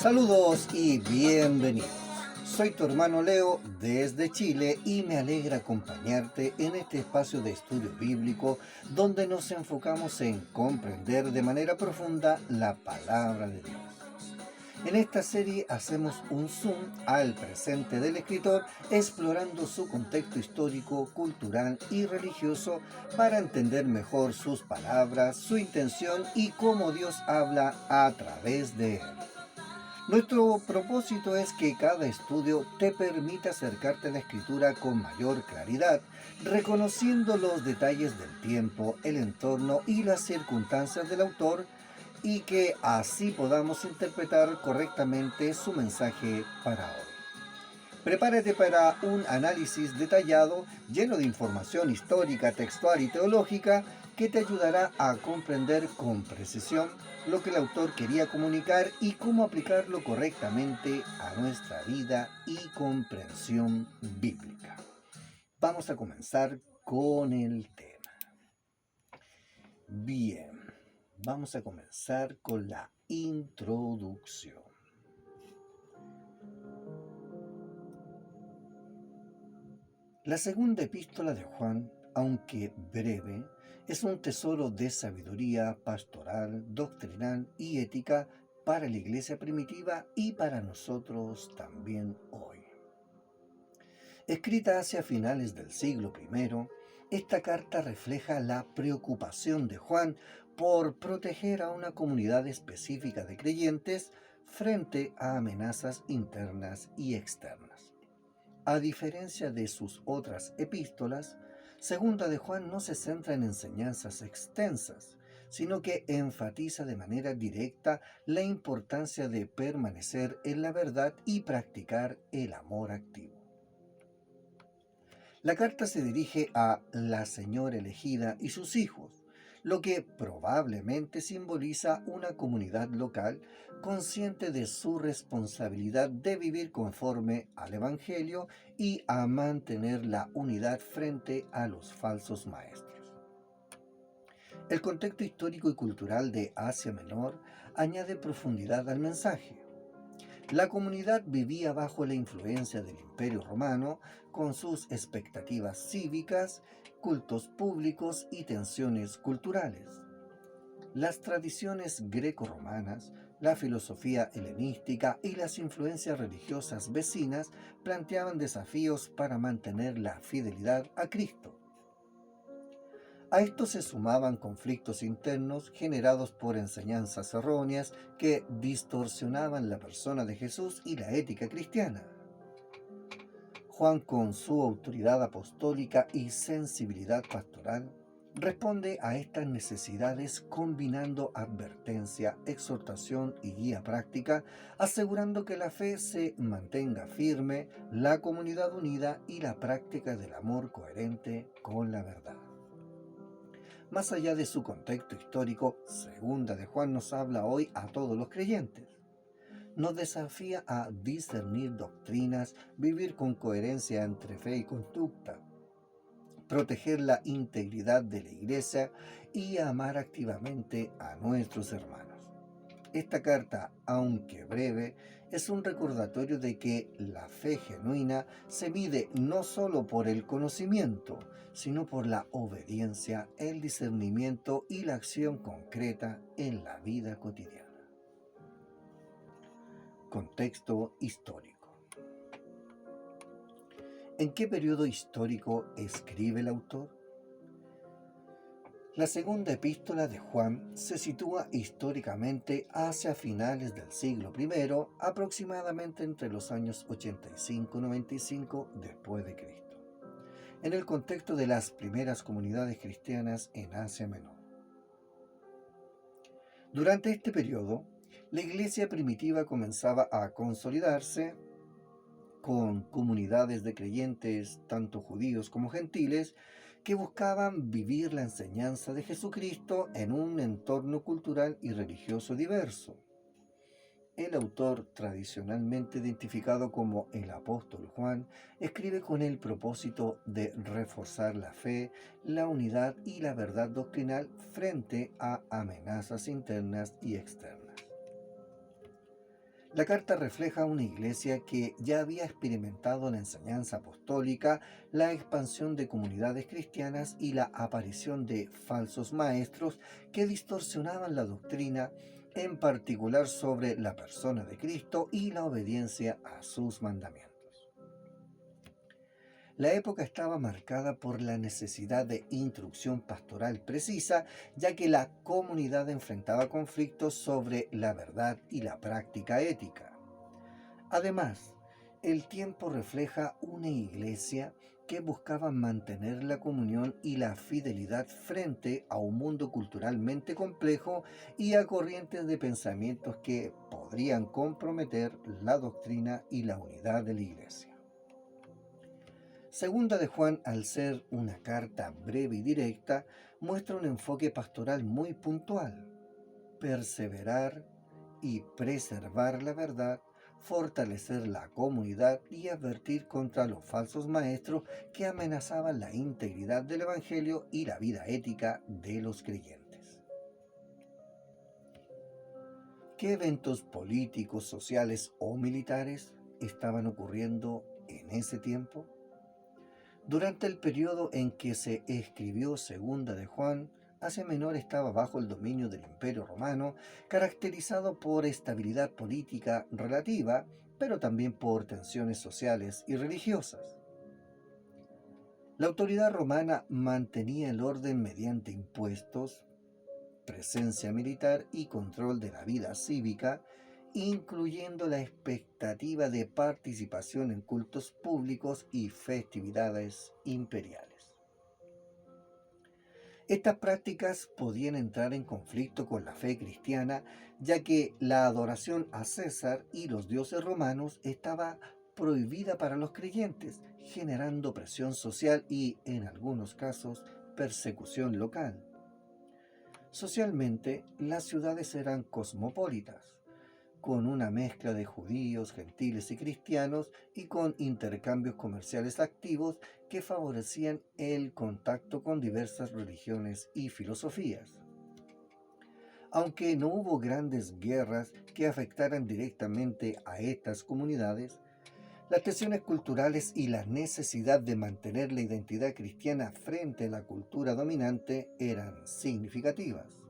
Saludos y bienvenidos. Soy tu hermano Leo desde Chile y me alegra acompañarte en este espacio de estudio bíblico donde nos enfocamos en comprender de manera profunda la palabra de Dios. En esta serie hacemos un zoom al presente del escritor, explorando su contexto histórico, cultural y religioso para entender mejor sus palabras, su intención y cómo Dios habla a través de él. Nuestro propósito es que cada estudio te permita acercarte a la escritura con mayor claridad, reconociendo los detalles del tiempo, el entorno y las circunstancias del autor, y que así podamos interpretar correctamente su mensaje para hoy. Prepárate para un análisis detallado, lleno de información histórica, textual y teológica que te ayudará a comprender con precisión lo que el autor quería comunicar y cómo aplicarlo correctamente a nuestra vida y comprensión bíblica. Vamos a comenzar con el tema. Bien, vamos a comenzar con la introducción. La segunda epístola de Juan, aunque breve, es un tesoro de sabiduría pastoral, doctrinal y ética para la iglesia primitiva y para nosotros también hoy. Escrita hacia finales del siglo I, esta carta refleja la preocupación de Juan por proteger a una comunidad específica de creyentes frente a amenazas internas y externas. A diferencia de sus otras epístolas, Segunda de Juan no se centra en enseñanzas extensas, sino que enfatiza de manera directa la importancia de permanecer en la verdad y practicar el amor activo. La carta se dirige a la señora elegida y sus hijos, lo que probablemente simboliza una comunidad local consciente de su responsabilidad de vivir conforme al Evangelio y a mantener la unidad frente a los falsos maestros. El contexto histórico y cultural de Asia Menor añade profundidad al mensaje. La comunidad vivía bajo la influencia del Imperio Romano, con sus expectativas cívicas, cultos públicos y tensiones culturales. Las tradiciones greco-romanas, la filosofía helenística y las influencias religiosas vecinas planteaban desafíos para mantener la fidelidad a Cristo. A esto se sumaban conflictos internos generados por enseñanzas erróneas que distorsionaban la persona de Jesús y la ética cristiana. Juan, con su autoridad apostólica y sensibilidad pastoral, responde a estas necesidades combinando advertencia, exhortación y guía práctica, asegurando que la fe se mantenga firme, la comunidad unida y la práctica del amor coherente con la verdad. Más allá de su contexto histórico, Segunda de Juan nos habla hoy a todos los creyentes. Nos desafía a discernir doctrinas, vivir con coherencia entre fe y conducta, proteger la integridad de la iglesia y amar activamente a nuestros hermanos. Esta carta, aunque breve, es un recordatorio de que la fe genuina se mide no solo por el conocimiento, sino por la obediencia, el discernimiento y la acción concreta en la vida cotidiana. Contexto histórico. ¿En qué periodo histórico escribe el autor? La segunda epístola de Juan se sitúa históricamente hacia finales del siglo I, aproximadamente entre los años 85 y 95 después de Cristo, en el contexto de las primeras comunidades cristianas en Asia Menor. Durante este periodo, la iglesia primitiva comenzaba a consolidarse con comunidades de creyentes, tanto judíos como gentiles, que buscaban vivir la enseñanza de Jesucristo en un entorno cultural y religioso diverso. El autor, tradicionalmente identificado como el apóstol Juan, escribe con el propósito de reforzar la fe, la unidad y la verdad doctrinal frente a amenazas internas y externas. La carta refleja una iglesia que ya había experimentado la enseñanza apostólica, la expansión de comunidades cristianas y la aparición de falsos maestros que distorsionaban la doctrina, en particular sobre la persona de Cristo y la obediencia a sus mandamientos. La época estaba marcada por la necesidad de instrucción pastoral precisa, ya que la comunidad enfrentaba conflictos sobre la verdad y la práctica ética. Además, el tiempo refleja una iglesia que buscaba mantener la comunión y la fidelidad frente a un mundo culturalmente complejo y a corrientes de pensamientos que podrían comprometer la doctrina y la unidad de la iglesia. Segunda de Juan, al ser una carta breve y directa, muestra un enfoque pastoral muy puntual: perseverar y preservar la verdad, fortalecer la comunidad y advertir contra los falsos maestros que amenazaban la integridad del Evangelio y la vida ética de los creyentes. ¿Qué eventos políticos, sociales o militares estaban ocurriendo en ese tiempo? Durante el periodo en que se escribió Segunda de Juan, Asia Menor estaba bajo el dominio del Imperio Romano, caracterizado por estabilidad política relativa, pero también por tensiones sociales y religiosas. La autoridad romana mantenía el orden mediante impuestos, presencia militar y control de la vida cívica, incluyendo la expectativa de participación en cultos públicos y festividades imperiales. Estas prácticas podían entrar en conflicto con la fe cristiana, ya que la adoración a César y los dioses romanos estaba prohibida para los creyentes, generando presión social y, en algunos casos, persecución local. Socialmente, las ciudades eran cosmopolitas, con una mezcla de judíos, gentiles y cristianos, y con intercambios comerciales activos que favorecían el contacto con diversas religiones y filosofías. Aunque no hubo grandes guerras que afectaran directamente a estas comunidades, las tensiones culturales y la necesidad de mantener la identidad cristiana frente a la cultura dominante eran significativas.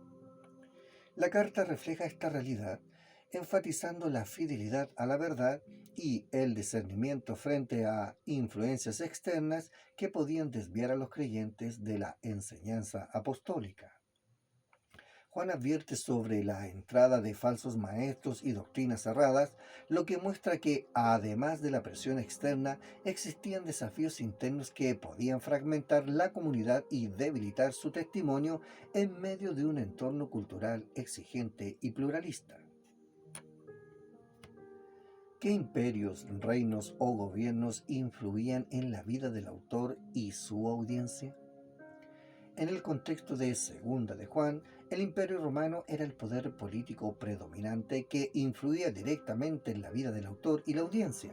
La carta refleja esta realidad, enfatizando la fidelidad a la verdad y el discernimiento frente a influencias externas que podían desviar a los creyentes de la enseñanza apostólica. Juan advierte sobre la entrada de falsos maestros y doctrinas erradas, lo que muestra que, además de la presión externa, existían desafíos internos que podían fragmentar la comunidad y debilitar su testimonio en medio de un entorno cultural exigente y pluralista. ¿Qué imperios, reinos o gobiernos influían en la vida del autor y su audiencia? En el contexto de Segunda de Juan, el Imperio Romano era el poder político predominante que influía directamente en la vida del autor y la audiencia.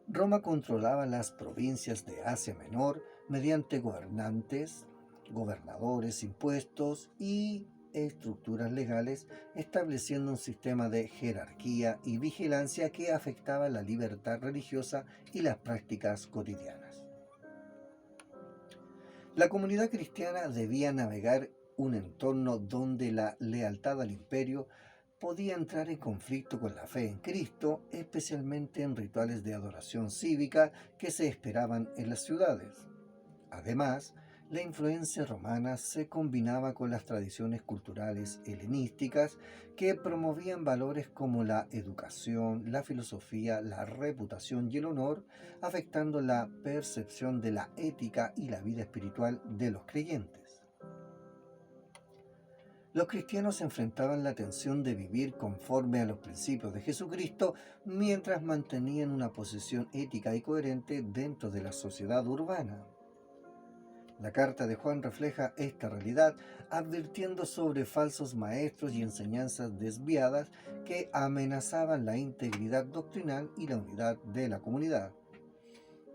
Roma controlaba las provincias de Asia Menor mediante gobernantes, gobernadores, impuestos y estructuras legales, estableciendo un sistema de jerarquía y vigilancia que afectaba la libertad religiosa y las prácticas cotidianas. La comunidad cristiana debía navegar un entorno donde la lealtad al imperio podía entrar en conflicto con la fe en Cristo, especialmente en rituales de adoración cívica que se esperaban en las ciudades. Además, la influencia romana se combinaba con las tradiciones culturales helenísticas que promovían valores como la educación, la filosofía, la reputación y el honor, afectando la percepción de la ética y la vida espiritual de los creyentes. Los cristianos enfrentaban la tensión de vivir conforme a los principios de Jesucristo mientras mantenían una posición ética y coherente dentro de la sociedad urbana. La carta de Juan refleja esta realidad, advirtiendo sobre falsos maestros y enseñanzas desviadas que amenazaban la integridad doctrinal y la unidad de la comunidad.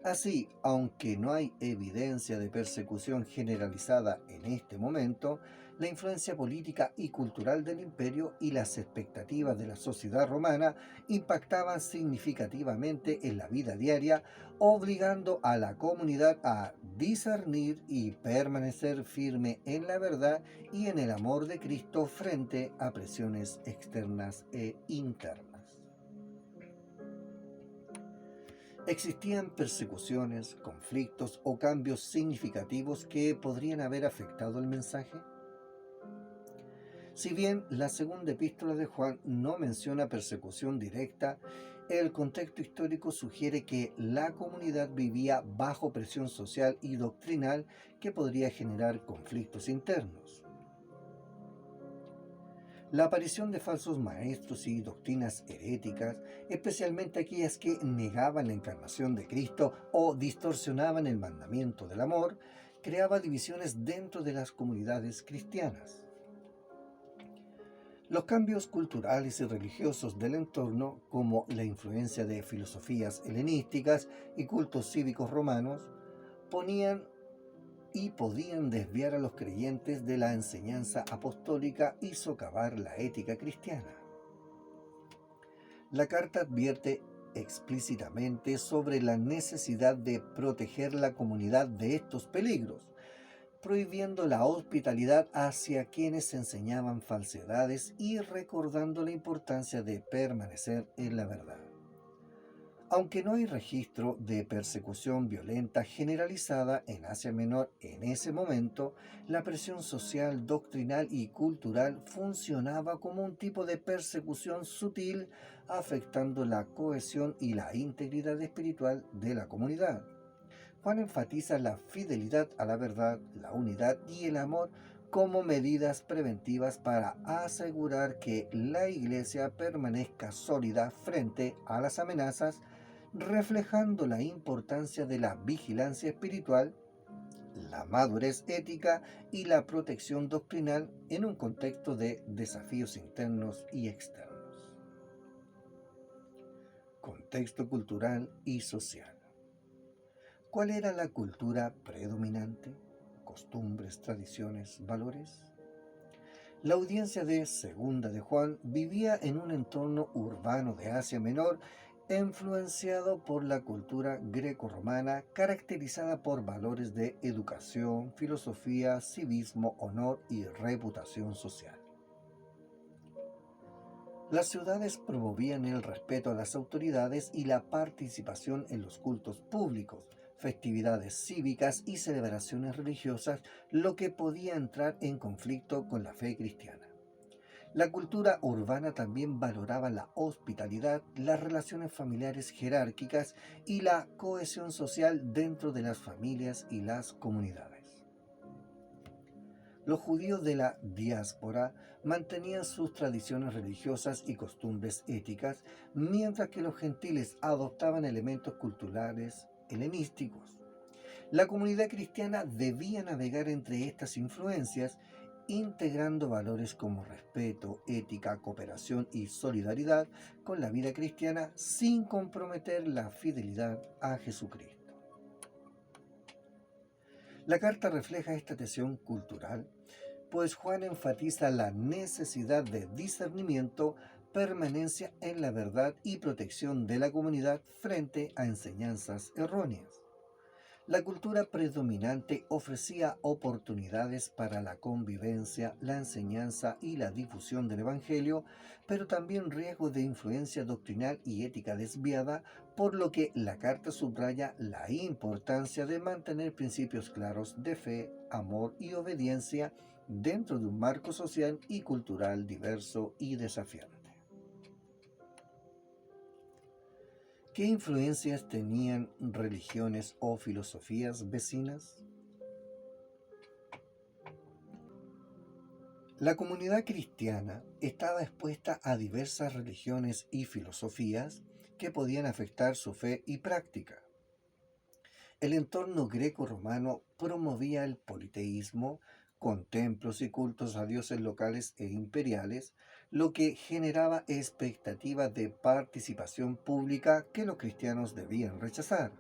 Así, aunque no hay evidencia de persecución generalizada en este momento, La influencia política y cultural del imperio y las expectativas de la sociedad romana impactaban significativamente en la vida diaria, obligando a la comunidad a discernir y permanecer firme en la verdad y en el amor de Cristo frente a presiones externas e internas. ¿Existían persecuciones, conflictos o cambios significativos que podrían haber afectado el mensaje? Si bien la segunda epístola de Juan no menciona persecución directa, el contexto histórico sugiere que la comunidad vivía bajo presión social y doctrinal que podría generar conflictos internos. La aparición de falsos maestros y doctrinas heréticas, especialmente aquellas que negaban la encarnación de Cristo o distorsionaban el mandamiento del amor, creaba divisiones dentro de las comunidades cristianas. Los cambios culturales y religiosos del entorno, como la influencia de filosofías helenísticas y cultos cívicos romanos, ponían y podían desviar a los creyentes de la enseñanza apostólica y socavar la ética cristiana. La carta advierte explícitamente sobre la necesidad de proteger la comunidad de estos peligros, prohibiendo la hospitalidad hacia quienes enseñaban falsedades y recordando la importancia de permanecer en la verdad. Aunque no hay registro de persecución violenta generalizada en Asia Menor en ese momento, la presión social, doctrinal y cultural funcionaba como un tipo de persecución sutil, afectando la cohesión y la integridad espiritual de la comunidad. Juan enfatiza la fidelidad a la verdad, la unidad y el amor como medidas preventivas para asegurar que la Iglesia permanezca sólida frente a las amenazas, reflejando la importancia de la vigilancia espiritual, la madurez ética y la protección doctrinal en un contexto de desafíos internos y externos. Contexto cultural y social. ¿Cuál era la cultura predominante? ¿Costumbres, tradiciones, valores? La audiencia de Segunda de Juan vivía en un entorno urbano de Asia Menor influenciado por la cultura greco-romana caracterizada por valores de educación, filosofía, civismo, honor y reputación social. Las ciudades promovían el respeto a las autoridades y la participación en los cultos públicos, festividades cívicas y celebraciones religiosas, lo que podía entrar en conflicto con la fe cristiana. La cultura urbana también valoraba la hospitalidad, las relaciones familiares jerárquicas y la cohesión social dentro de las familias y las comunidades. Los judíos de la diáspora mantenían sus tradiciones religiosas y costumbres éticas, mientras que los gentiles adoptaban elementos culturales helenísticos. La comunidad cristiana debía navegar entre estas influencias, integrando valores como respeto, ética, cooperación y solidaridad con la vida cristiana sin comprometer la fidelidad a Jesucristo. La carta refleja esta tensión cultural, pues Juan enfatiza la necesidad de discernimiento, permanencia en la verdad y protección de la comunidad frente a enseñanzas erróneas. La cultura predominante ofrecía oportunidades para la convivencia, la enseñanza y la difusión del Evangelio, pero también riesgos de influencia doctrinal y ética desviada, por lo que la carta subraya la importancia de mantener principios claros de fe, amor y obediencia dentro de un marco social y cultural diverso y desafiante. ¿Qué influencias tenían religiones o filosofías vecinas? La comunidad cristiana estaba expuesta a diversas religiones y filosofías que podían afectar su fe y práctica. El entorno greco-romano promovía el politeísmo, con templos y cultos a dioses locales e imperiales, lo que generaba expectativas de participación pública que los cristianos debían rechazar.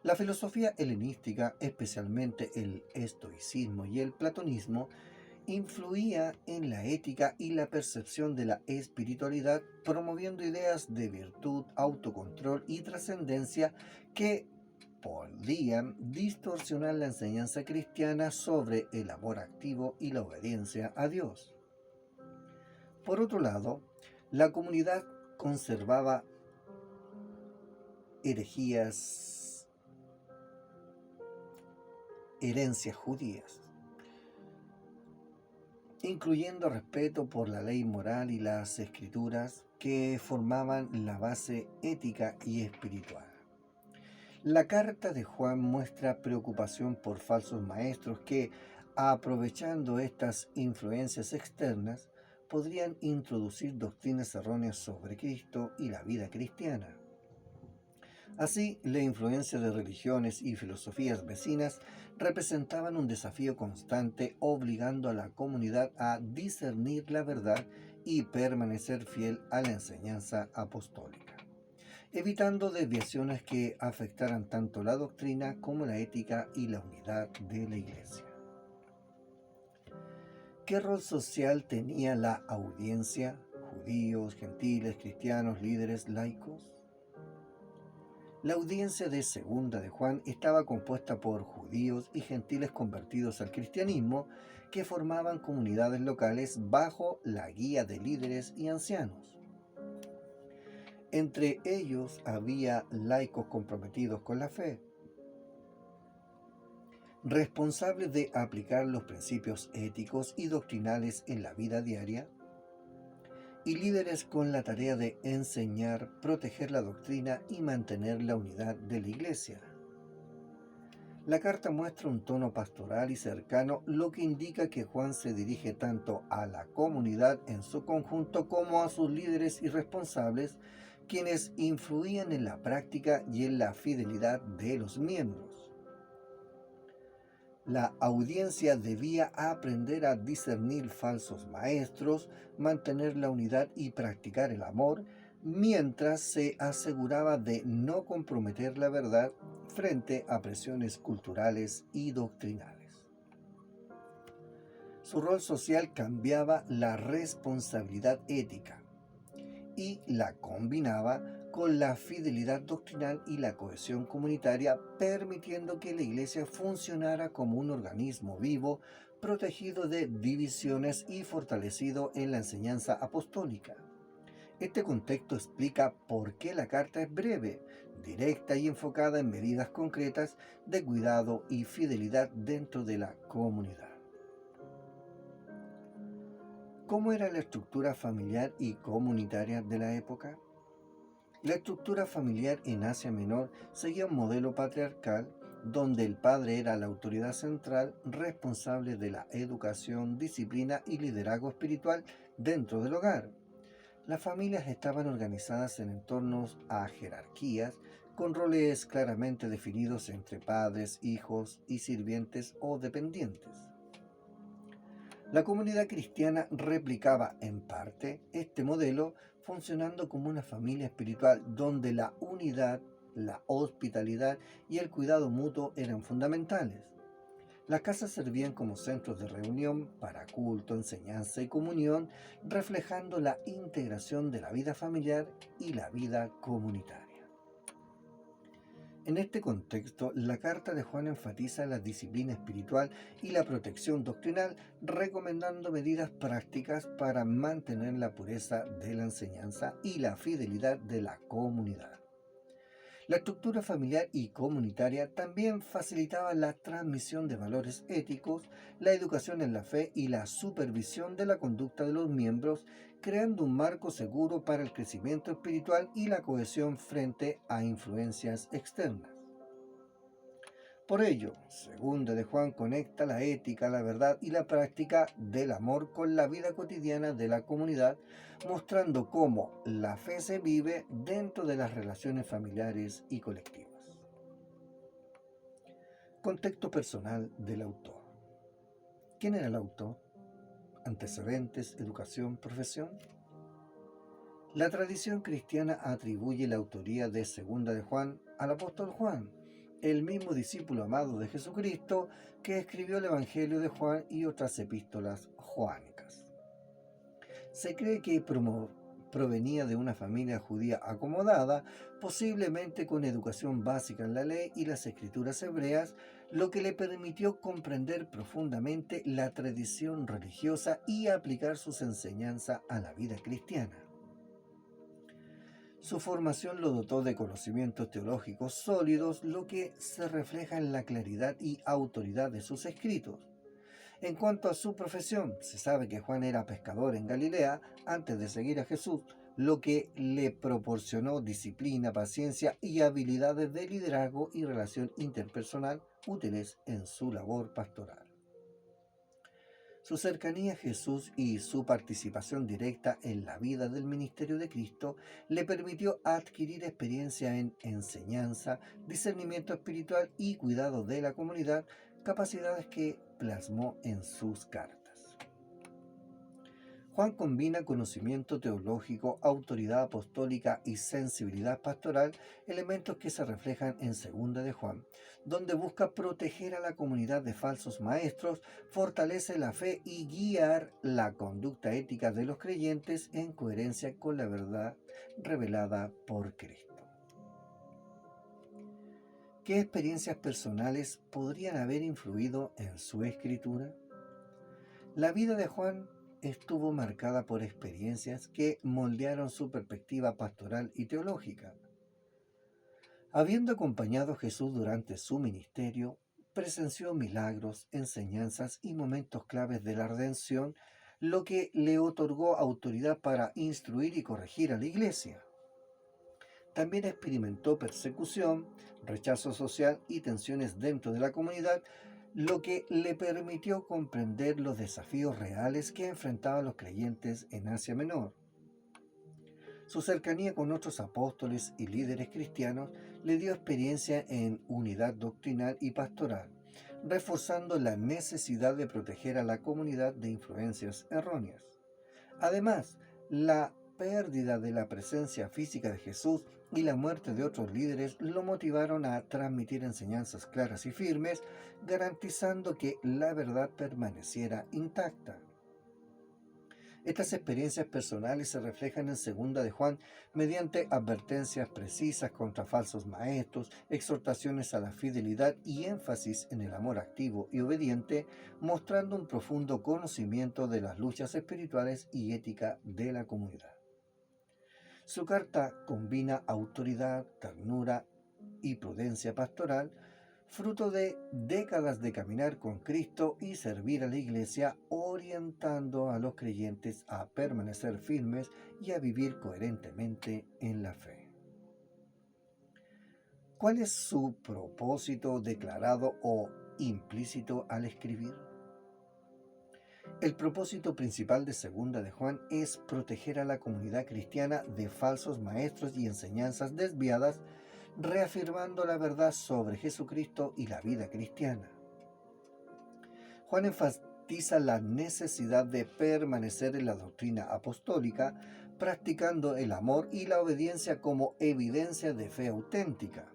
La filosofía helenística, especialmente el estoicismo y el platonismo, influía en la ética y la percepción de la espiritualidad, promoviendo ideas de virtud, autocontrol y trascendencia que podían distorsionar la enseñanza cristiana sobre el amor activo y la obediencia a Dios. Por otro lado, la comunidad conservaba herejías, herencias judías, incluyendo respeto por la ley moral y las escrituras que formaban la base ética y espiritual. La carta de Juan muestra preocupación por falsos maestros que, aprovechando estas influencias externas, podrían introducir doctrinas erróneas sobre Cristo y la vida cristiana. Así, la influencia de religiones y filosofías vecinas representaban un desafío constante, obligando a la comunidad a discernir la verdad y permanecer fiel a la enseñanza apostólica, evitando desviaciones que afectaran tanto la doctrina como la ética y la unidad de la Iglesia. ¿Qué rol social tenía la audiencia? Judíos, gentiles, cristianos, líderes, laicos. La audiencia de Segunda de Juan estaba compuesta por judíos y gentiles convertidos al cristianismo que formaban comunidades locales bajo la guía de líderes y ancianos. Entre ellos había laicos comprometidos con la fe, responsables de aplicar los principios éticos y doctrinales en la vida diaria, y líderes con la tarea de enseñar, proteger la doctrina y mantener la unidad de la Iglesia. La carta muestra un tono pastoral y cercano, lo que indica que Juan se dirige tanto a la comunidad en su conjunto como a sus líderes y responsables, quienes influían en la práctica y en la fidelidad de los miembros. La audiencia debía aprender a discernir falsos maestros, mantener la unidad y practicar el amor, mientras se aseguraba de no comprometer la verdad frente a presiones culturales y doctrinales. Su rol social cambiaba la responsabilidad ética y la combinaba con la fidelidad doctrinal y la cohesión comunitaria, permitiendo que la Iglesia funcionara como un organismo vivo, protegido de divisiones y fortalecido en la enseñanza apostólica. Este contexto explica por qué la carta es breve, directa y enfocada en medidas concretas de cuidado y fidelidad dentro de la comunidad. ¿Cómo era la estructura familiar y comunitaria de la época? La estructura familiar en Asia Menor seguía un modelo patriarcal donde el padre era la autoridad central responsable de la educación, disciplina y liderazgo espiritual dentro del hogar. Las familias estaban organizadas en entornos a jerarquías con roles claramente definidos entre padres, hijos y sirvientes o dependientes. La comunidad cristiana replicaba en parte este modelo, funcionando como una familia espiritual donde la unidad, la hospitalidad y el cuidado mutuo eran fundamentales. Las casas servían como centros de reunión para culto, enseñanza y comunión, reflejando la integración de la vida familiar y la vida comunitaria. En este contexto, la carta de Juan enfatiza la disciplina espiritual y la protección doctrinal, recomendando medidas prácticas para mantener la pureza de la enseñanza y la fidelidad de la comunidad. La estructura familiar y comunitaria también facilitaba la transmisión de valores éticos, la educación en la fe y la supervisión de la conducta de los miembros, creando un marco seguro para el crecimiento espiritual y la cohesión frente a influencias externas. Por ello, Segunda de Juan conecta la ética, la verdad y la práctica del amor con la vida cotidiana de la comunidad, mostrando cómo la fe se vive dentro de las relaciones familiares y colectivas. Contexto personal del autor. ¿Quién era el autor? Antecedentes, educación, profesión. La tradición cristiana atribuye la autoría de Segunda de Juan al apóstol Juan, el mismo discípulo amado de Jesucristo que escribió el Evangelio de Juan y otras epístolas joánicas. Se cree que provenía de una familia judía acomodada, posiblemente con educación básica en la ley y las escrituras hebreas, lo que le permitió comprender profundamente la tradición religiosa y aplicar sus enseñanzas a la vida cristiana. Su formación lo dotó de conocimientos teológicos sólidos, lo que se refleja en la claridad y autoridad de sus escritos. En cuanto a su profesión, se sabe que Juan era pescador en Galilea antes de seguir a Jesús, lo que le proporcionó disciplina, paciencia y habilidades de liderazgo y relación interpersonal útiles en su labor pastoral. Su cercanía a Jesús y su participación directa en la vida del ministerio de Cristo le permitió adquirir experiencia en enseñanza, discernimiento espiritual y cuidado de la comunidad, capacidades que plasmó en sus cartas. Juan combina conocimiento teológico, autoridad apostólica y sensibilidad pastoral, elementos que se reflejan en Segunda de Juan, donde busca proteger a la comunidad de falsos maestros, fortalece la fe y guiar la conducta ética de los creyentes en coherencia con la verdad revelada por Cristo. ¿Qué experiencias personales podrían haber influido en su escritura? La vida de Juan estuvo marcada por experiencias que moldearon su perspectiva pastoral y teológica. Habiendo acompañado a Jesús durante su ministerio, presenció milagros, enseñanzas y momentos claves de la redención, lo que le otorgó autoridad para instruir y corregir a la iglesia. También experimentó persecución, rechazo social y tensiones dentro de la comunidad, lo que le permitió comprender los desafíos reales que enfrentaban los creyentes en Asia Menor. Su cercanía con otros apóstoles y líderes cristianos le dio experiencia en unidad doctrinal y pastoral, reforzando la necesidad de proteger a la comunidad de influencias erróneas. Además, la pérdida de la presencia física de Jesús y la muerte de otros líderes lo motivaron a transmitir enseñanzas claras y firmes, garantizando que la verdad permaneciera intacta. Estas experiencias personales se reflejan en Segunda de Juan mediante advertencias precisas contra falsos maestros, exhortaciones a la fidelidad y énfasis en el amor activo y obediente, mostrando un profundo conocimiento de las luchas espirituales y ética de la comunidad. Su carta combina autoridad, ternura y prudencia pastoral, fruto de décadas de caminar con Cristo y servir a la Iglesia, orientando a los creyentes a permanecer firmes y a vivir coherentemente en la fe. ¿Cuál es su propósito declarado o implícito al escribir? El propósito principal de Segunda de Juan es proteger a la comunidad cristiana de falsos maestros y enseñanzas desviadas, reafirmando la verdad sobre Jesucristo y la vida cristiana. Juan enfatiza la necesidad de permanecer en la doctrina apostólica, practicando el amor y la obediencia como evidencia de fe auténtica.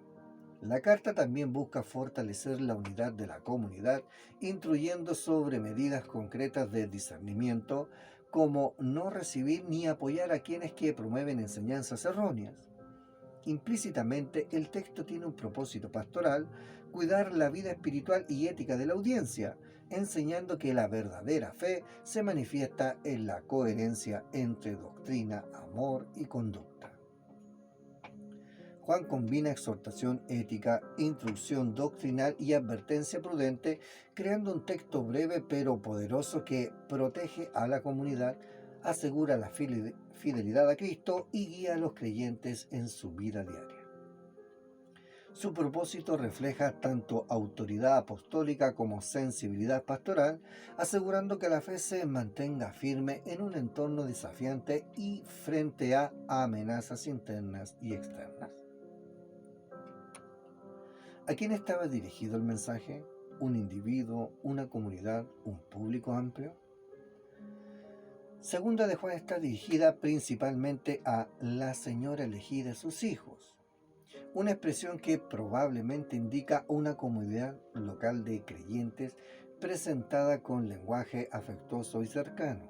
La carta también busca fortalecer la unidad de la comunidad, instruyendo sobre medidas concretas de discernimiento, como no recibir ni apoyar a quienes que promueven enseñanzas erróneas. Implícitamente, el texto tiene un propósito pastoral: cuidar la vida espiritual y ética de la audiencia, enseñando que la verdadera fe se manifiesta en la coherencia entre doctrina, amor y conducta. Juan combina exhortación ética, instrucción doctrinal y advertencia prudente, creando un texto breve pero poderoso que protege a la comunidad, asegura la fidelidad a Cristo y guía a los creyentes en su vida diaria. Su propósito refleja tanto autoridad apostólica como sensibilidad pastoral, asegurando que la fe se mantenga firme en un entorno desafiante y frente a amenazas internas y externas. ¿A quién estaba dirigido el mensaje? ¿Un individuo, una comunidad, un público amplio? Segunda de Juan está dirigida principalmente a la señora elegida y sus hijos, una expresión que probablemente indica una comunidad local de creyentes, presentada con lenguaje afectuoso y cercano.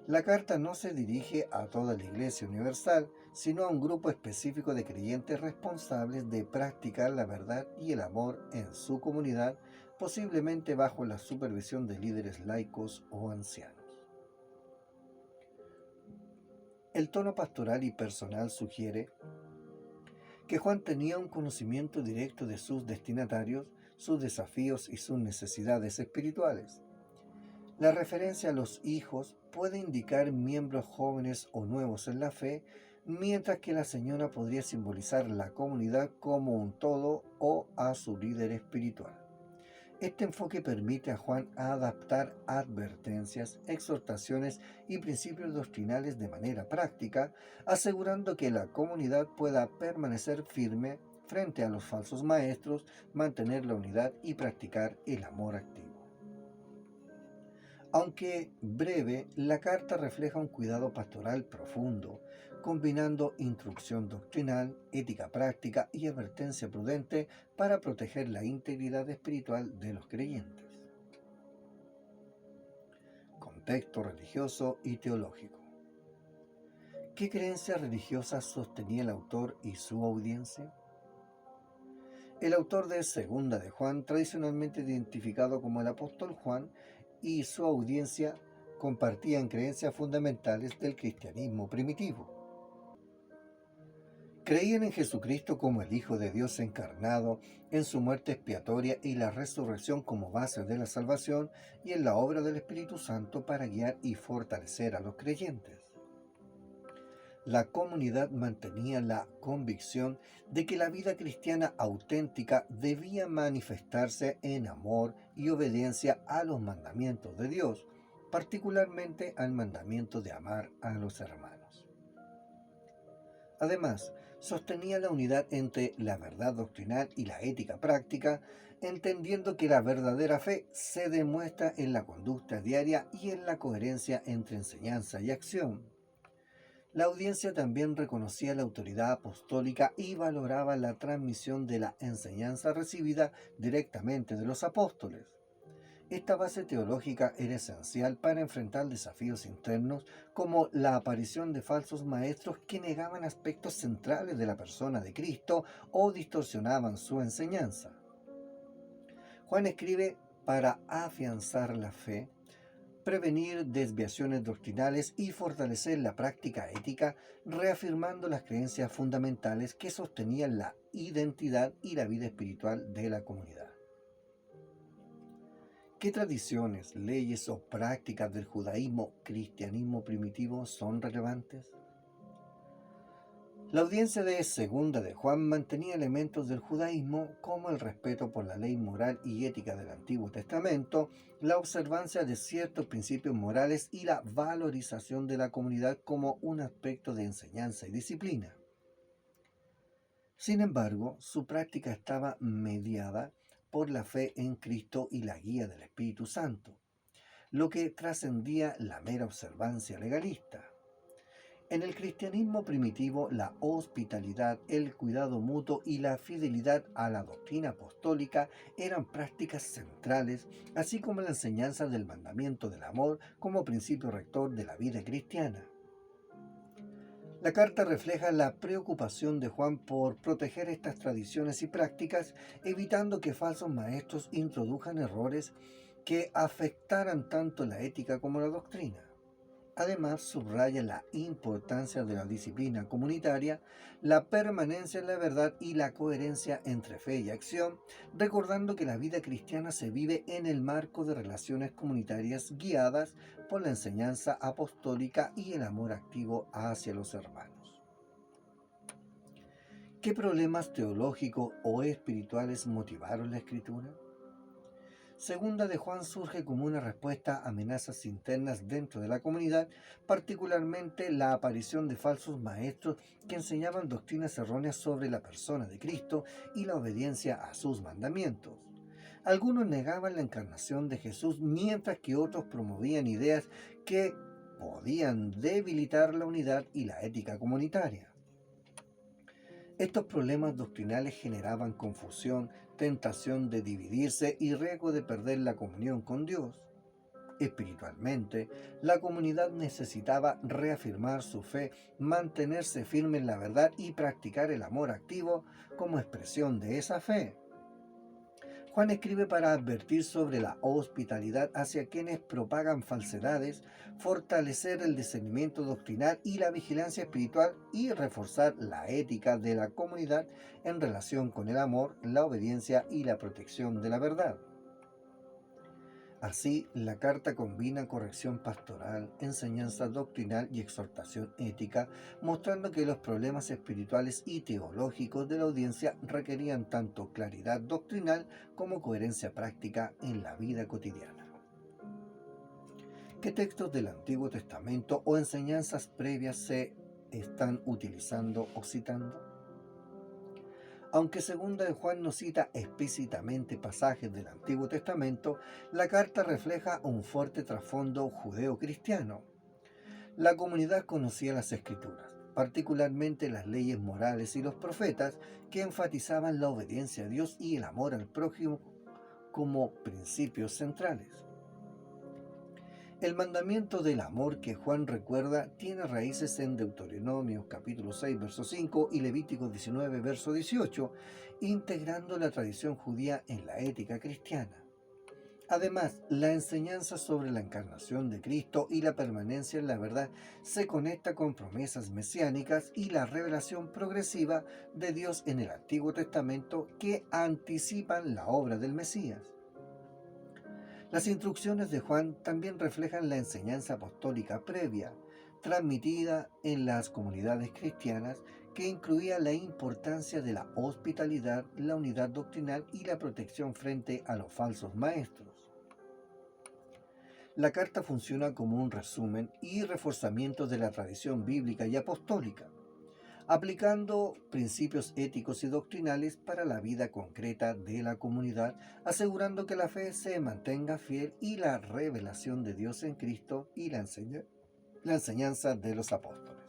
La carta no se dirige a toda la Iglesia Universal, sino a un grupo específico de creyentes responsables de practicar la verdad y el amor en su comunidad, posiblemente bajo la supervisión de líderes laicos o ancianos. El tono pastoral y personal sugiere que Juan tenía un conocimiento directo de sus destinatarios, sus desafíos y sus necesidades espirituales. La referencia a los hijos puede indicar miembros jóvenes o nuevos en la fe, mientras que la señora podría simbolizar la comunidad como un todo o a su líder espiritual. Este enfoque permite a Juan adaptar advertencias, exhortaciones y principios doctrinales de manera práctica, asegurando que la comunidad pueda permanecer firme frente a los falsos maestros, mantener la unidad y practicar el amor activo. Aunque breve, la carta refleja un cuidado pastoral profundo, combinando instrucción doctrinal, ética práctica y advertencia prudente para proteger la integridad espiritual de los creyentes. Contexto religioso y teológico. ¿Qué creencias religiosas sostenía el autor y su audiencia? El autor de Segunda de Juan, tradicionalmente identificado como el apóstol Juan, y su audiencia compartían creencias fundamentales del cristianismo primitivo. Creían en Jesucristo como el Hijo de Dios encarnado, en su muerte expiatoria y la resurrección como base de la salvación, y en la obra del Espíritu Santo para guiar y fortalecer a los creyentes. La comunidad mantenía la convicción de que la vida cristiana auténtica debía manifestarse en amor y obediencia a los mandamientos de Dios, particularmente al mandamiento de amar a los hermanos. Además, sostenía la unidad entre la verdad doctrinal y la ética práctica, entendiendo que la verdadera fe se demuestra en la conducta diaria y en la coherencia entre enseñanza y acción. La audiencia también reconocía la autoridad apostólica y valoraba la transmisión de la enseñanza recibida directamente de los apóstoles. Esta base teológica era esencial para enfrentar desafíos internos como la aparición de falsos maestros que negaban aspectos centrales de la persona de Cristo o distorsionaban su enseñanza. Juan escribe para afianzar la fe, prevenir desviaciones doctrinales y fortalecer la práctica ética, reafirmando las creencias fundamentales que sostenían la identidad y la vida espiritual de la comunidad. ¿Qué tradiciones, leyes o prácticas del judaísmo, cristianismo primitivo son relevantes? La audiencia de Segunda de Juan mantenía elementos del judaísmo como el respeto por la ley moral y ética del Antiguo Testamento, la observancia de ciertos principios morales y la valorización de la comunidad como un aspecto de enseñanza y disciplina. Sin embargo, su práctica estaba mediada por la fe en Cristo y la guía del Espíritu Santo, lo que trascendía la mera observancia legalista. En el cristianismo primitivo, la hospitalidad, el cuidado mutuo y la fidelidad a la doctrina apostólica eran prácticas centrales, así como la enseñanza del mandamiento del amor como principio rector de la vida cristiana. La carta refleja la preocupación de Juan por proteger estas tradiciones y prácticas, evitando que falsos maestros introdujan errores que afectaran tanto la ética como la doctrina. Además, subraya la importancia de la disciplina comunitaria, la permanencia en la verdad y la coherencia entre fe y acción, recordando que la vida cristiana se vive en el marco de relaciones comunitarias guiadas por la enseñanza apostólica y el amor activo hacia los hermanos. ¿Qué problemas teológicos o espirituales motivaron la escritura? Segunda de Juan surge como una respuesta a amenazas internas dentro de la comunidad, particularmente la aparición de falsos maestros que enseñaban doctrinas erróneas sobre la persona de Cristo y la obediencia a sus mandamientos. Algunos negaban la encarnación de Jesús, mientras que otros promovían ideas que podían debilitar la unidad y la ética comunitaria. Estos problemas doctrinales generaban confusión, tentación de dividirse y riesgo de perder la comunión con Dios. Espiritualmente, la comunidad necesitaba reafirmar su fe, mantenerse firme en la verdad y practicar el amor activo como expresión de esa fe. Juan escribe para advertir sobre la hospitalidad hacia quienes propagan falsedades, fortalecer el discernimiento doctrinal y la vigilancia espiritual y reforzar la ética de la comunidad en relación con el amor, la obediencia y la protección de la verdad. Así, la carta combina corrección pastoral, enseñanza doctrinal y exhortación ética, mostrando que los problemas espirituales y teológicos de la audiencia requerían tanto claridad doctrinal como coherencia práctica en la vida cotidiana. ¿Qué textos del Antiguo Testamento o enseñanzas previas se están utilizando o citando? Aunque segunda de Juan no cita explícitamente pasajes del Antiguo Testamento, la carta refleja un fuerte trasfondo judeo-cristiano. La comunidad conocía las Escrituras, particularmente las leyes morales y los profetas, que enfatizaban la obediencia a Dios y el amor al prójimo como principios centrales. El mandamiento del amor que Juan recuerda tiene raíces en Deuteronomio capítulo 6, verso 5 y Levítico 19, verso 18, integrando la tradición judía en la ética cristiana. Además, la enseñanza sobre la encarnación de Cristo y la permanencia en la verdad se conecta con promesas mesiánicas y la revelación progresiva de Dios en el Antiguo Testamento que anticipan la obra del Mesías. Las instrucciones de Juan también reflejan la enseñanza apostólica previa, transmitida en las comunidades cristianas, que incluía la importancia de la hospitalidad, la unidad doctrinal y la protección frente a los falsos maestros. La carta funciona como un resumen y reforzamiento de la tradición bíblica y apostólica, aplicando principios éticos y doctrinales para la vida concreta de la comunidad, asegurando que la fe se mantenga fiel y la revelación de Dios en Cristo y la enseñanza de los apóstoles.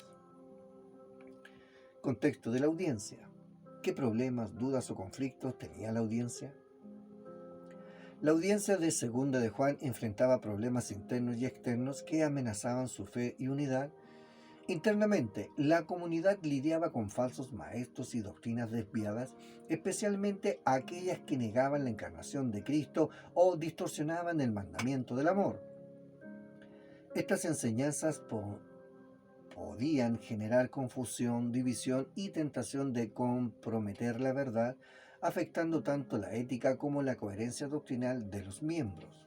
Contexto de la audiencia. ¿Qué problemas, dudas o conflictos tenía la audiencia? La audiencia de Segunda de Juan enfrentaba problemas internos y externos que amenazaban su fe y unidad. Internamente, la comunidad lidiaba con falsos maestros y doctrinas desviadas, especialmente aquellas que negaban la encarnación de Cristo o distorsionaban el mandamiento del amor. Estas enseñanzas podían generar confusión, división y tentación de comprometer la verdad, afectando tanto la ética como la coherencia doctrinal de los miembros.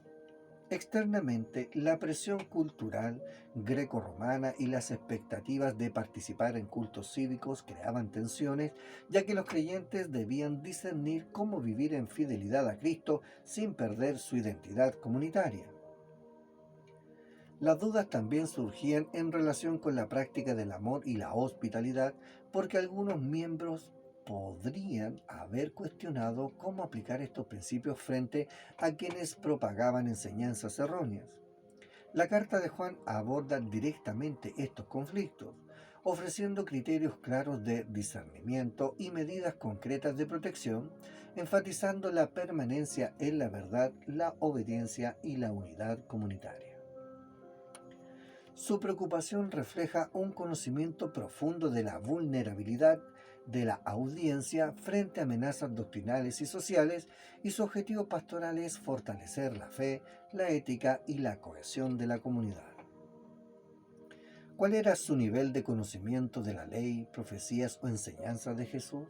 Externamente, la presión cultural greco-romana y las expectativas de participar en cultos cívicos creaban tensiones, ya que los creyentes debían discernir cómo vivir en fidelidad a Cristo sin perder su identidad comunitaria. Las dudas también surgían en relación con la práctica del amor y la hospitalidad, porque algunos miembros podrían haber cuestionado cómo aplicar estos principios frente a quienes propagaban enseñanzas erróneas. La carta de Juan aborda directamente estos conflictos, ofreciendo criterios claros de discernimiento y medidas concretas de protección, enfatizando la permanencia en la verdad, la obediencia y la unidad comunitaria. Su preocupación refleja un conocimiento profundo de la vulnerabilidad de la audiencia frente a amenazas doctrinales y sociales, y su objetivo pastoral es fortalecer la fe, la ética y la cohesión de la comunidad. ¿Cuál era su nivel de conocimiento de la ley, profecías o enseñanzas de Jesús?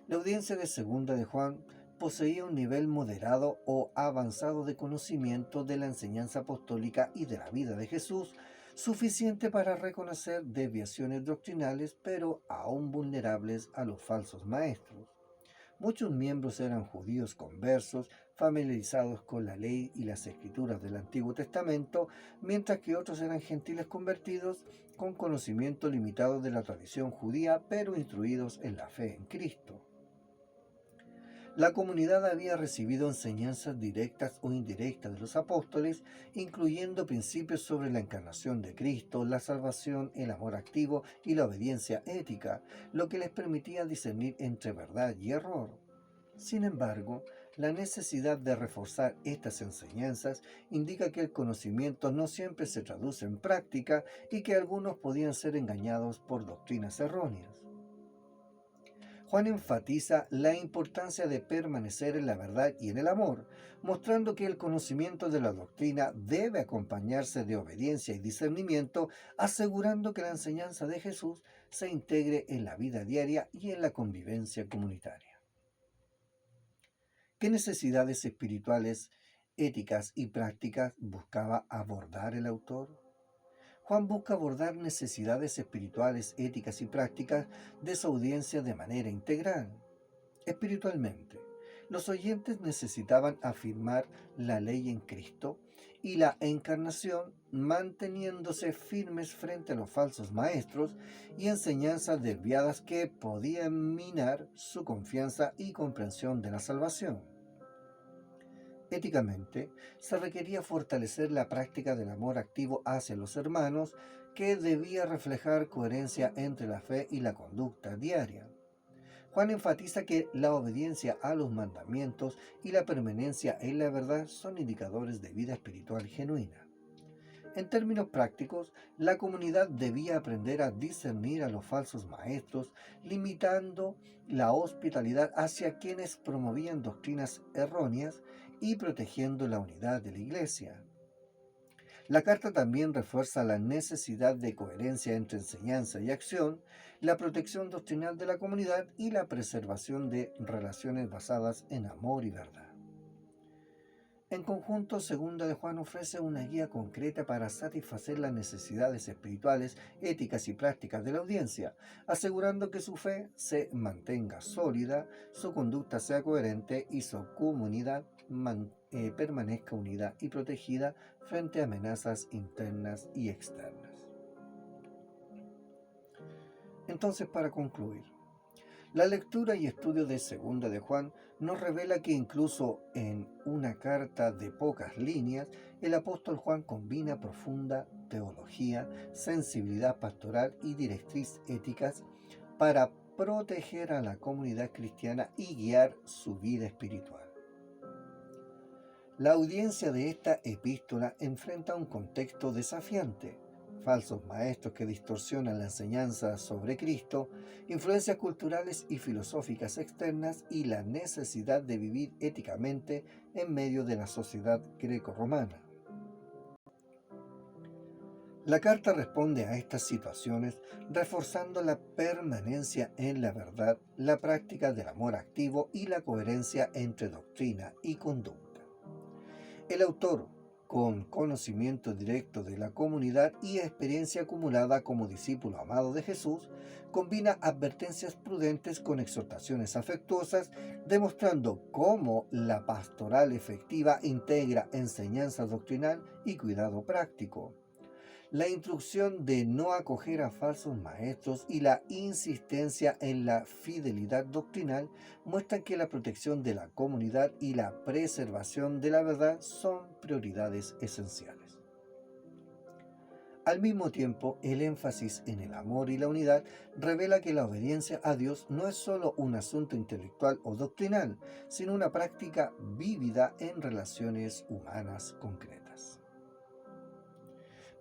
La audiencia de Segunda de Juan poseía un nivel moderado o avanzado de conocimiento de la enseñanza apostólica y de la vida de Jesús, suficiente para reconocer desviaciones doctrinales, pero aún vulnerables a los falsos maestros. Muchos miembros eran judíos conversos, familiarizados con la ley y las escrituras del Antiguo Testamento, mientras que otros eran gentiles convertidos con conocimiento limitado de la tradición judía, pero instruidos en la fe en Cristo. La comunidad había recibido enseñanzas directas o indirectas de los apóstoles, incluyendo principios sobre la encarnación de Cristo, la salvación, el amor activo y la obediencia ética, lo que les permitía discernir entre verdad y error. Sin embargo, la necesidad de reforzar estas enseñanzas indica que el conocimiento no siempre se traduce en práctica y que algunos podían ser engañados por doctrinas erróneas. Juan enfatiza la importancia de permanecer en la verdad y en el amor, mostrando que el conocimiento de la doctrina debe acompañarse de obediencia y discernimiento, asegurando que la enseñanza de Jesús se integre en la vida diaria y en la convivencia comunitaria. ¿Qué necesidades espirituales, éticas y prácticas buscaba abordar el autor? Juan busca abordar necesidades espirituales, éticas y prácticas de su audiencia de manera integral. Espiritualmente, los oyentes necesitaban afirmar la ley en Cristo y la encarnación, manteniéndose firmes frente a los falsos maestros y enseñanzas desviadas que podían minar su confianza y comprensión de la salvación. Éticamente, se requería fortalecer la práctica del amor activo hacia los hermanos, que debía reflejar coherencia entre la fe y la conducta diaria. Juan enfatiza que la obediencia a los mandamientos y la permanencia en la verdad son indicadores de vida espiritual genuina. En términos prácticos, la comunidad debía aprender a discernir a los falsos maestros, limitando la hospitalidad hacia quienes promovían doctrinas erróneas y protegiendo la unidad de la Iglesia. La carta también refuerza la necesidad de coherencia entre enseñanza y acción, la protección doctrinal de la comunidad y la preservación de relaciones basadas en amor y verdad. En conjunto, Segunda de Juan ofrece una guía concreta para satisfacer las necesidades espirituales, éticas y prácticas de la audiencia, asegurando que su fe se mantenga sólida, su conducta sea coherente y su comunidad permanezca unida y protegida frente a amenazas internas y externas. Entonces, para concluir, la lectura y estudio de Segunda de Juan nos revela que incluso en una carta de pocas líneas, el apóstol Juan combina profunda teología, sensibilidad pastoral y directrices éticas para proteger a la comunidad cristiana y guiar su vida espiritual. La audiencia de esta epístola enfrenta un contexto desafiante: falsos maestros que distorsionan la enseñanza sobre Cristo, influencias culturales y filosóficas externas y la necesidad de vivir éticamente en medio de la sociedad greco-romana. La carta responde a estas situaciones reforzando la permanencia en la verdad, la práctica del amor activo y la coherencia entre doctrina y conducta. El autor, con conocimiento directo de la comunidad y experiencia acumulada como discípulo amado de Jesús, combina advertencias prudentes con exhortaciones afectuosas, demostrando cómo la pastoral efectiva integra enseñanza doctrinal y cuidado práctico. La instrucción de no acoger a falsos maestros y la insistencia en la fidelidad doctrinal muestran que la protección de la comunidad y la preservación de la verdad son prioridades esenciales. Al mismo tiempo, el énfasis en el amor y la unidad revela que la obediencia a Dios no es solo un asunto intelectual o doctrinal, sino una práctica vívida en relaciones humanas concretas.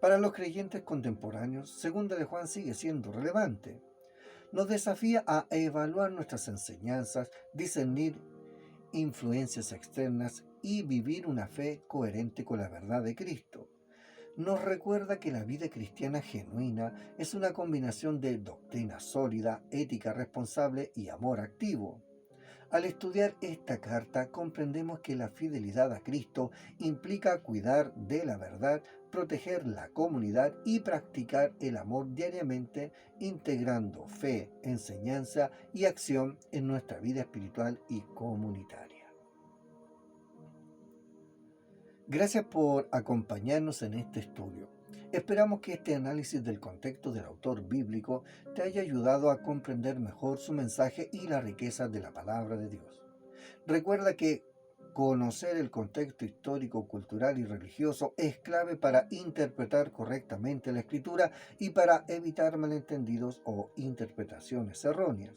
Para los creyentes contemporáneos, Segunda de Juan sigue siendo relevante. Nos desafía a evaluar nuestras enseñanzas, discernir influencias externas y vivir una fe coherente con la verdad de Cristo. Nos recuerda que la vida cristiana genuina es una combinación de doctrina sólida, ética responsable y amor activo. Al estudiar esta carta, comprendemos que la fidelidad a Cristo implica cuidar de la verdad, proteger la comunidad y practicar el amor diariamente, integrando fe, enseñanza y acción en nuestra vida espiritual y comunitaria. Gracias por acompañarnos en este estudio. Esperamos que este análisis del contexto del autor bíblico te haya ayudado a comprender mejor su mensaje y la riqueza de la palabra de Dios. Recuerda que conocer el contexto histórico, cultural y religioso es clave para interpretar correctamente la escritura y para evitar malentendidos o interpretaciones erróneas.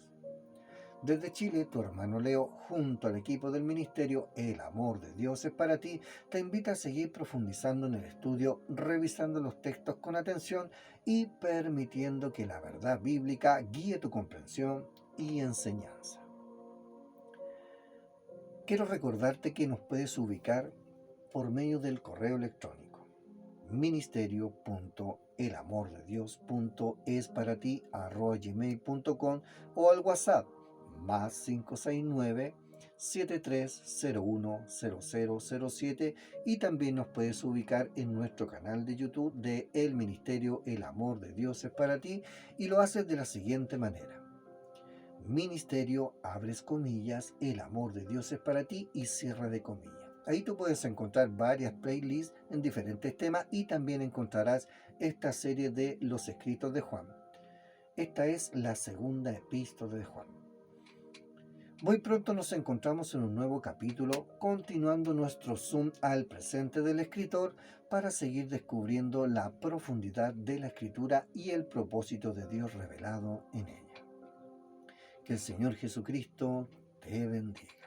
Desde Chile, tu hermano Leo, junto al equipo del ministerio El Amor de Dios es para ti, te invita a seguir profundizando en el estudio, revisando los textos con atención y permitiendo que la verdad bíblica guíe tu comprensión y enseñanza. Quiero recordarte que nos puedes ubicar por medio del correo electrónico ministerio.elamordedios.esparati@gmail.com o al WhatsApp más 569 73010007, y también nos puedes ubicar en nuestro canal de YouTube de El Ministerio El Amor de Dios es para ti, y lo haces de la siguiente manera: Ministerio, abres comillas, El Amor de Dios es para ti, y cierre de comillas. Ahí tú puedes encontrar varias playlists en diferentes temas y también encontrarás esta serie de los escritos de Juan. Esta es la segunda epístola de Juan. Muy pronto nos encontramos en un nuevo capítulo, continuando nuestro zoom al presente del escritor para seguir descubriendo la profundidad de la escritura y el propósito de Dios revelado en ella. Que el Señor Jesucristo te bendiga.